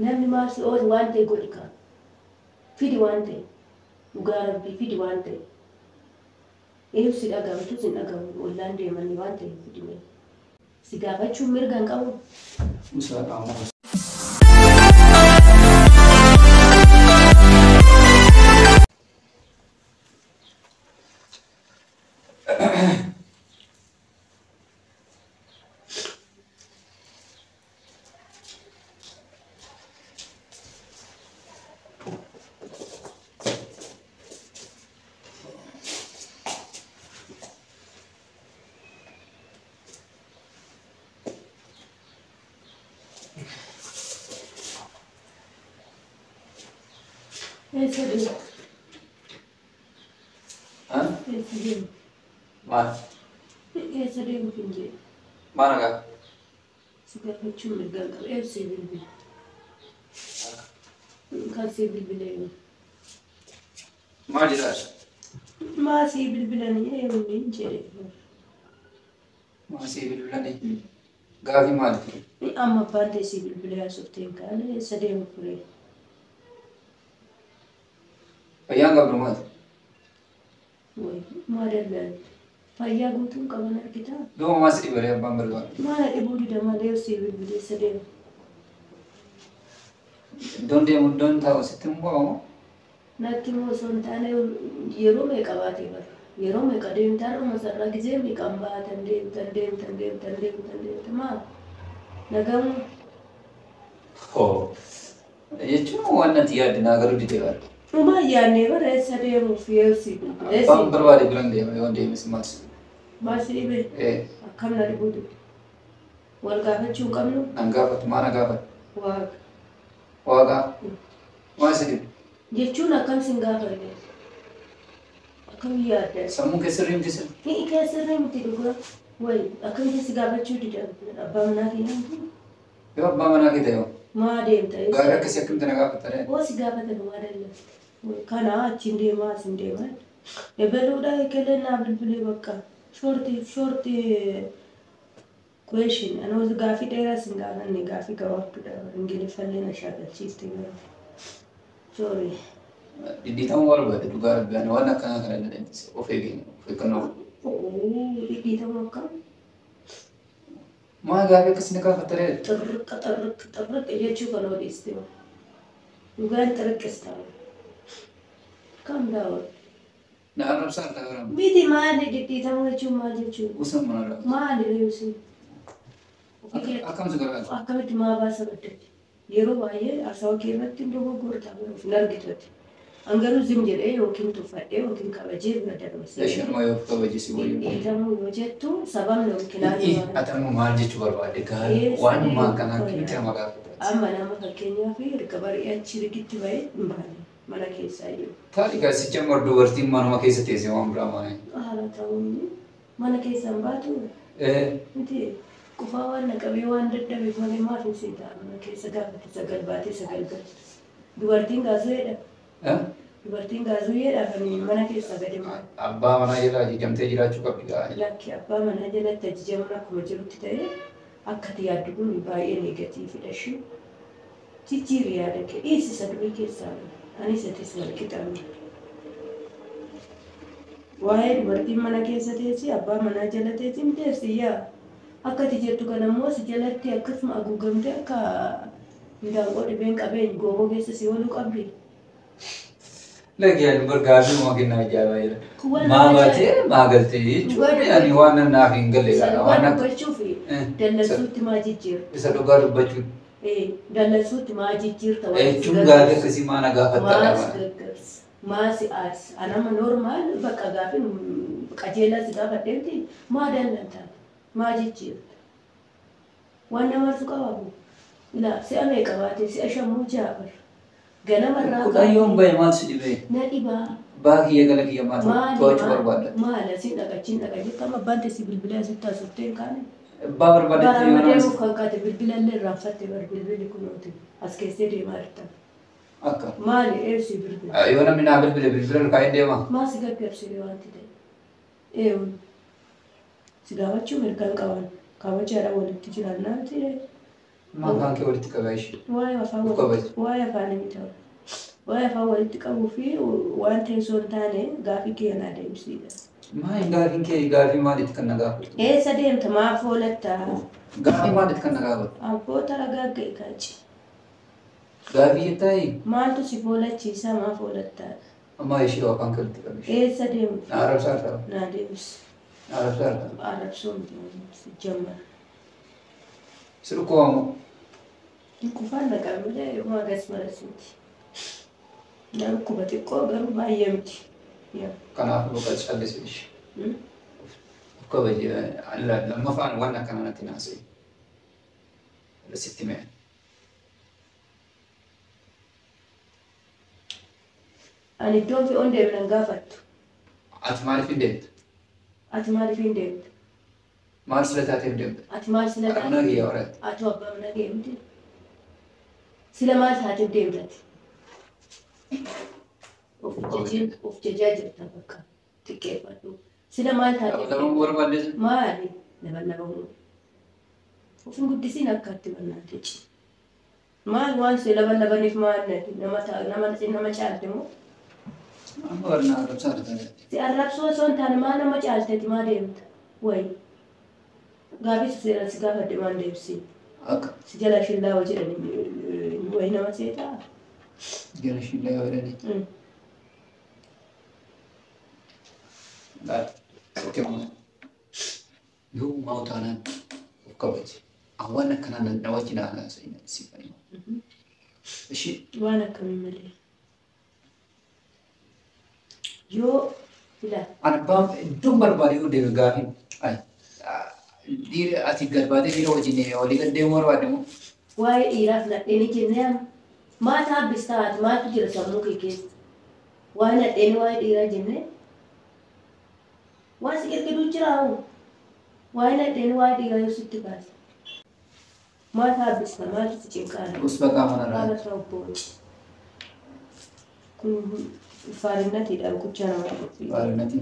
namni maarsi oos waan ta'e godhi kaa fidi waan ta'e dhugaa rabbii fidi waan ta'e eenyu si dhagahamtu si dhagahamu ollaan deemanii waan ta'e fidime si gaafachuun mirga hin qabu. Yes, Hah? yes, Mana? yes, mungkin je. Mana kak? Sudah kecil megang kau bilbil. Kasih bilbil ini. Mana jelas? Masih bilbilan ini je. Masih bilbilan ni. Gavi mana? Ini amma pandai si bilbil subtin kan, sedih mukure. Yang gak berumah? Woi, mana dan? Payah gutum kawan kita. Dua masih di bawah bang berdua. Mana ibu di dalam dia si bilbil sedih. Don't tahu situ mau. Nanti mau sontane yero mereka bati ber. Yero mereka dem taruh masalah gizi mereka ambat tandem tema. Nagam. Oh. Ya cuma warna tiada nagaru di dewan. Rumah ya never sedih mau sih. Bang berbalik bilang dia masih. Masih ibe. Akam nari budu. Warga cungkam lu. Anggapat mana gapat? Wag. Waga. Masih. Jechuun akkam singaafaa illee akkam yaadda Sammuu keessarree miti sirri. Hii keessarree miti dhugaa wayi akkamitti si gaafachuu dida abbaa manaa keenyaan Yoo abbaa manaa kee ta'e maa deemta gaarii akkasii akkamitti na gaafattare? oo si gaafatan waa dalla kana achiin deemaa asin deemaa ebeluudha ekelee naa bilbilee bakka shorti question anoo gaafii dheeraa sin gaafanne gaafii gabaabduudha ingiliffallee na shaakalchiifte gara sorry. Di tamu walau ada juga ada warna kan ada ofegin ofekan. Di tamu kan? Mana gawe kesini kau katanya? Teruk ya juga kalau di istimewa. Juga teruk kestal. Kam daun. Nah Arab sana orang. Bidi mana di tamu cuma aja. Usah mana? Mana di usi. Akam sekarang. Akam itu mah bahasa betul. Yeroo baay'ee asoo keerratti ndoo gurgurtaa nargitoti angaruu zim jedhee yookiin tuffadhee yookiin kabajee bira darbasee Dashan mayoo kabajisi wayii dhiitamu yoo jettu sababni yookiin aannan atamu maal jechuu barbaade gaarii waan maan kanaan kimti nama gaafata amma nama fakkeenyaaf erga barii achi rigitti bahee hin baane mana keessaa iyyuu taari gaasicha mar dubartiin manuma keessa teessee waan biraa maane haala ta'uun mana keessaa hin baatu miti Kufaa waan naqabee waan dadhabeef malee maaf hin seetaa'amna keessa gaafate sagal baatee sagal galte. Dubartiin gaazexeedha. Dubartiin gaazexeedha kan mana keessa gadi maal. Abbaa manaa jala ajajamtee jiraachuu qabdi gaa'e. Lakki abbaa manaa jalatti ajajamuun akkuma jirutti ta'ee akkati yaaddu kun baay'ee negatiividha shi. Jijjiirri yaada kee dhiisisa durii keessaa anis atis wal qixaamne. Waa'ee dubartiin mana keessa teessi abbaa manaa jala teessi hin teessi yaa. Akkati jettu kana immoo si jalatti akkasuma haguugamtee akka miidhaan dhibeen qabeen gooboo keessa si ooluu qabdi. Lagi bergabung makin naik jawa ya. Maa baca, maa galti. Cuma ni warna nak inggal ya. Warna bercufi. Dan suuti maa jijjiir. Bisa duga baju. Dan suuti maa jijjiir tawa. Cuma gak kasi mana gafat tak Mas as. Anama normal bakka gafin qajeela si gafat deemti maa dallanta. Maa jijjiir. Waan namartu qabamu. Ila si'a meeqa baate si'a shammuu jaafar. Ganama irraa Kudayyoon bahe maal si dhibee? Na dhibaa. Baakiyya gala kiyya maal to'achuu barbaadda? Maala si dhaqachiin dhaqachiin kama abbaan teessi bilbilaa sitti asufteen kaane. Abbaa barbaaddetti yoo deemuuf kan kaate bilbilallee irraanfatte bar bilbilli kunooti as keessee deemaa jirta. Akka? Maali eebsi bilbila? Yoo namni naa bilbila kaa'ee deema? Maasi gaggabsee wanti ta'e. Eewun. Si gaafachuu mirgaan qaban. Kabajaadhaan walitti jiran naati ما كان كي ولدت كبايش واي أفعل متى واي أفعل ولدت كابو في وأنت سون تاني قافي كي أنا ديم سيدا ما يقافين كي قافي ما تتكلم قافي إيه سديم تما فولتا قافي ما تتكلم قافي أبو ترى قاقي كاتش قافي تاي ما أنتو سيفولت شيسا ما فولتا ما يشي وكان كنت كبايش إيه سديم عرب سارتا ناديمس عرب سارتا عرب سون جمع سلكوهم كفانا كاملة ما قسم رسمتي نعم كوبتي كوغر ما يمتي يا كان أخذ وقت ألبس إيش كوبجي لما فعل وانا كان أنا تناسي الستمائة أنا دوم في أندي من قافت أتماري في ديت أتماري في ديت ما سلتاتي في ديت أتماري سلا أنا جي أورد أتوقع من أجيمتي سلا ما تهاتي بديمتي وفي جاجر تبكى تكيف أدو سلا ما تهاتي لما ورا بدي ما علي لما وفي قدسين أكاتي بناتي ما الوان سلا لما نف ما نتي نما شالتمو ما ورنا عرب سارتا si arrabsoo soon taane maa nama caalteeti maa deemta wayi gaafii seera si gaafadhe maan deebsi أك si jala shillaa hojii jedhani wayi nama seetaa جالش لا يورني لا كم يو ما تانا وكبج أولا كنا نواجهنا على سينا سيفاي شيء وانا كملي yoo fila أنا بام دمر باريو دير غافين أي دير أتي غربادي دير وجيني أولي كده دمر باريو waa'ee dhiiraaf nadheeni jennaan maa taabbistaat maatu jira sammuu kee keessa waa'ee nadheeni waa'ee dhiiraa jennee waan si qirqiduu jiraawu waa'ee nadheeni waa'ee dhiiraa yoo sitti baase maa taabbista maatu si cinqaara بس بقى من haala رأي isaa obboon kun faarinatiidhaan kuchaa nama qophii بارنتي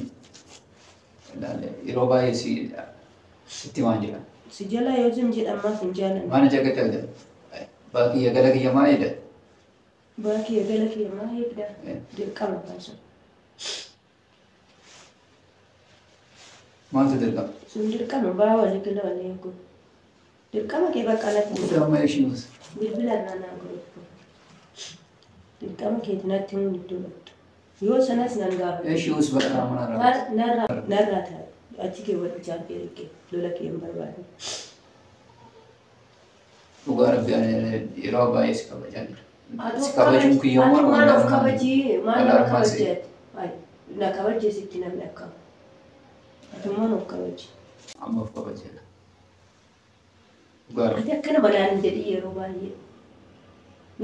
لا يروبا يسي ستي مانجلا si jala yoo sin jedhamaaf hin jaalanne ما أنا جاكت هذا باقي يقلق يا ما يدا baakii eegala kee maa eegda dirqama baasu ما تدرك sun dirqama baa walii gala walii eegu dirqama kee bakka latti وده ما يشيوس bilbila naannaa godhatu dirqama keeti natti hin dubbatu yoo sanas nan gaafa يشيوس بقى من رأي narraa ta'a achi kee wal ijaaf erge lola kee hin barbaadu وقارب يعني يروبا يسكب جاني Atu سكابجون كي يوم maal of kabajii maal Wala of armaasi. kabajeet ay na kabajee sitti namni akka atu maal of kabaji أما في كبجنا وقارب ati akkana badaan jedhi yeroo baay'ee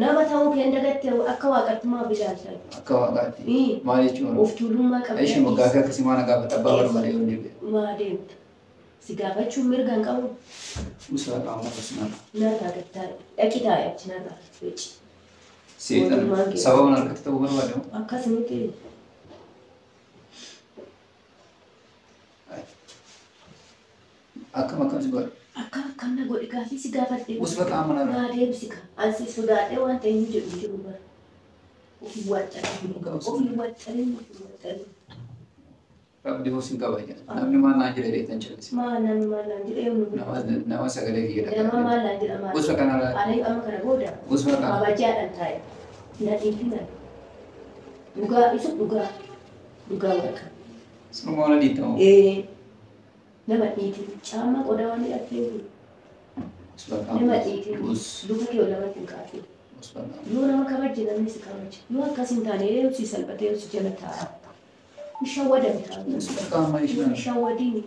nama ta'uu kee dagatte akka waaqattumaa bilaalta أكوا ما يشون of tuulummaa إيش qabda مقاكا كسيمانا قابت أبا برمالي ونجيب maa deemta si gaafachuun mirga hin qabu وسوا كامل بسنا narraa gattaa dhaqi taa'echi narraa feci سيدنا سببنا الكتاب برمالي akkasumatti أكما سبب akka akkanna godhi gaafii si gaafadhe وسوا كامل maa deemsika ansi sodaadhee waan ta'e hin jedhu jiru bara ofii waxxalin ربي هو سنكبجنا نمني ما ناجر ريتن شلسي maa namni maallaan jedhee nu nama sagalee kiyya nama maallaan jedhama Gosa kanarraa alay amma kana booda gosa kana kabajaadhaan taa'e nadhiifina dhugaa isa dhugaa waaqa sunuma wala dhiittamu nama dhiitiin caammaa qodaa waan hidhattee nama dhiitiin luka kee lamatti hin kaafee yoo nama kabaje namni si kabaje yoo akkas hin taane yoo si salphatee yoo si jala taa'a ishawwadan taa'u ishawwadiin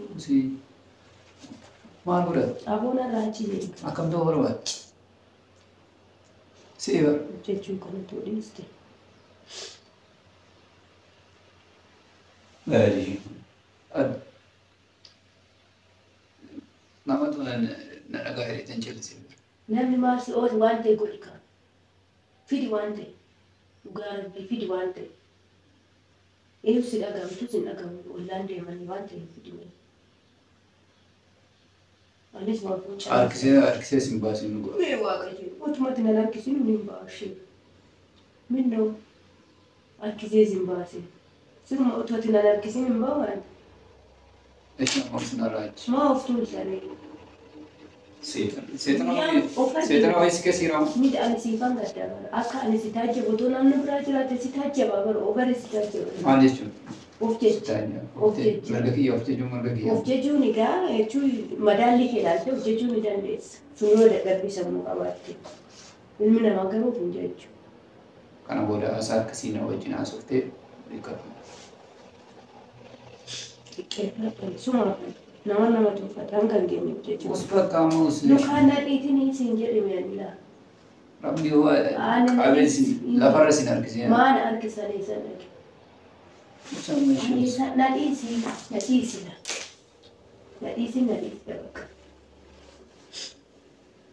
maal godha aboon irraa achi beeka akkam ta'uu barbaada siiba jechuun kanatti dhiiste namatu na dhagaa hiriitan chelsea namni maal si oolu waan ta'e godhi kaa fidi waan ta'e dhugaa rabbii fidi waan ta'e eeyu si dhagahamtu si hin dhagahamu ollaan deemanii waan ta'e fidi Anis waan fuuncaa. Harkisee simbaasii nu godha. Mee waaqayyo utumatti nan harkisiin ni baashee. Minnoo harkisee simbaasee. Siruma utumatti nan harkisiin hin baawaan. Eeshaa maamsinaa raachi. Maa of tuulsanii. Seetan ho'isi keessi ramu. Miti ani siifan gaddaa bara. Akka ani si taajjabu otoo namni biraa jiraate si taajjabaa bara obare si taajjaba. Maal jechuun? Of jechuun. Of jechuun. Marga kiyya of jechuun marga kiyya. Of jechuun egaa jechuun madaalli kee ilaalte of jechuun ni dandeessa. Sunoo dadhabbii sammuu qabaatte. Ilmi namaa garuu kun jechuudha. Kana booda haasaa akkasii na wajjin haasoftee beekatu. Suma nama tuufataan kan geenye jechuudha. Usba qaamus. Lukaan nadhiitiin siin jedhame anilaa. Rabbi qabeessi lafarra sin harkisee. Maan harkisanii sana. Nadhiisina. Bakka.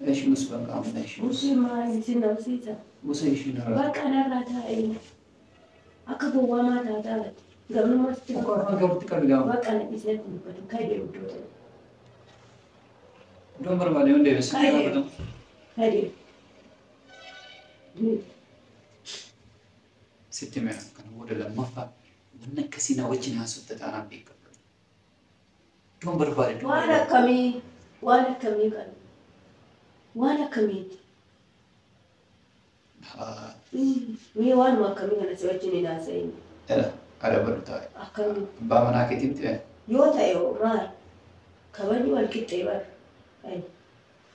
Eeshi usba qaamna eeshi. Usii maali sin hawsiisa. Usa eeshi nara. Bakka narraa taa'ee akka gowwaamaa taataati. Gamnumas Gabti qabiidhaan. bakka nadhiisee dubbatu kan deemu iddoo Iddoon barbaade hundi eebbisu ni gaafatamu. ta'e. Sitti mee kana booda lammaffaa wanni akkasii na wajjin haasofte taanaan beekatu. Iddoon barbaade Waan akkamii kan waan akkamiiti. Mee waanuma akkamii kana si wajjin hin haasa'in. Ada baru taa'e. Akkamii Abbaa manaa keetiitti yoo ta'e maal kabajni wal qixxee bara.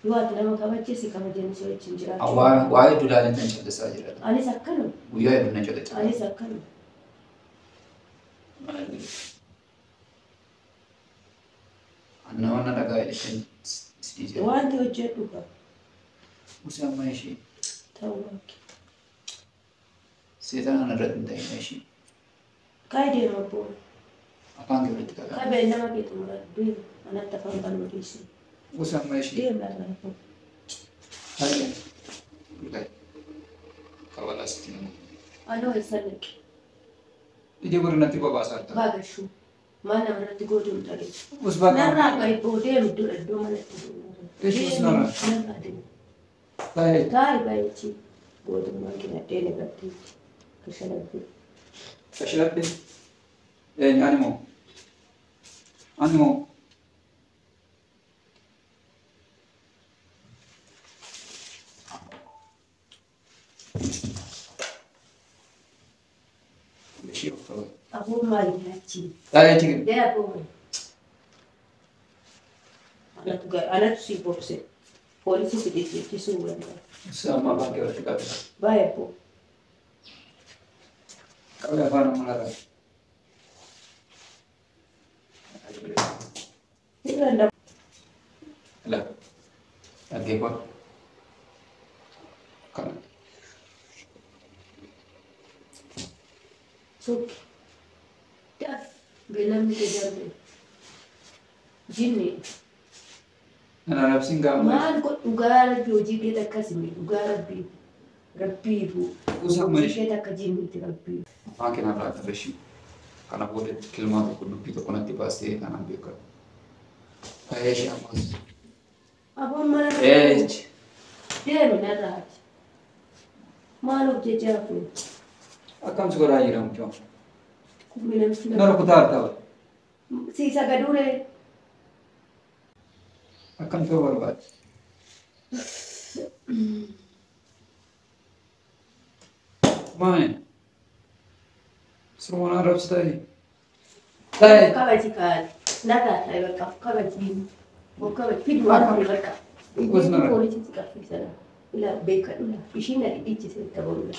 Yoo ati nama kabajeessi kabajeen si wajjin jiraachuu. waa'ee dulaaleen kan callisaa jira. Anis akkanuma. Guyyaa hedduu na callisaa. Anis akkanuma. Anna wanna dhagaa jedheen sidii jira. Wanti hojjedhu qaba. Musee amma ishee Ta'uu bakki. seetaan ana irratti hin ta'in ishee Kaayii deema boona. afaan gibirratti qagaa. Qabee nama keetu muradhu anatti afaan kan odeessu. Musee amma ishee Deemna lafa. haadha kabalaas itti nama. Anoo isa liqe. Ijee godinatti babaasaa argama. Baagashuu. Maal namarratti gootu hin ta'e. Usbaa Narraa baay'ee boodee iddoo malatti. Eessuus narraa. Narraa deema. Taa'ee Taa'ee baay'ee gootummaa kinadhee negatti. Kashalabbii. kashiratti animoo ishee of qabate. Abuun maali nyaachii? Taa'ee tigir. Dee abuun. Anatu si bobse. Poolisii si dhiyeessisuu wanta. Musee amma afaan gibirratti qabata. Baay'ee boo. Qabee afaan amanaarraa. Irraan Lah, dhaggeeffatu. Kana. Sukki. Daaf beelamni kee darbe. Jinni. Kana labsiin gaama. Maal godhu dhugaa rabbii hojii keessa akkasii dhugaa rabbiifu. Kuusaa Hojii malee. keessa akka jinniitti rabbiifu. Afaan keenyarraa qabeessi. Kana booda kilmaa tokko dubbii tokko natti baastee kanaan beekamu. Taa'ee ishee ammas. Abuun mana Eechi. deemi narraati. Maal hojjechaa fi Akkam si godhaa jedhamu joo. kummi namti Nara kutaa ta'u. Siisa gaduree. Akkam ta'uu barbaade. Maali? Sirboon arrabsi ta'e. Ta'e. Kabaji kaali. Narraa ta'e bakka kabaji. Kabaji fidu waan hori bakka. Poolisii si qabsiisana. Ila beekadhu la. Ishiin na dhidhiichise ta'uudha.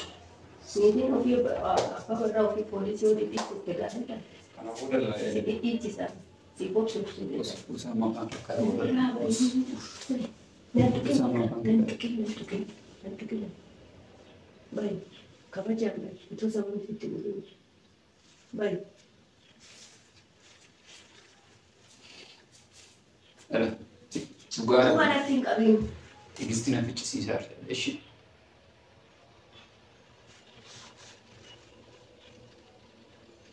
Niitiin ofii akka warraa ofii poolisii yoo dhidhiichiste gaafata. Kana booda Si laa. dhidhiichisa. Si bobsuuf si Kuusaa maqaan kakkaa booda. Baik, kabajaan itu sama situ dulu. Baik, Dhugaa. mana tinggalin. Tigistiin afichisiisaa ishee.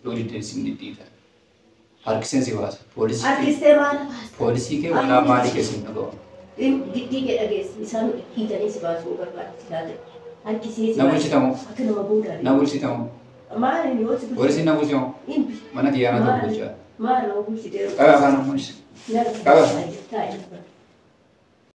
Loon deemsin dhidhiita. Harkiseen si baasa. Harkistee maal baasta? Poolisii kee walaa maalii keessin dhaga'u? Giddii kee dhageessi isaan hiitanii si baasuu barbaachisaa ta'e. Harkisee si Na bulchitamu. akka nama booda. Na bulchitamu. Maal yoo si bulchitamu? Poolisiin na bulchitamu. Himbi. Mana kiyyaanaa ta'u bulchaa. Maal nama bulchitee? Qaba afaan ammaysi. Qaba. Taa'e.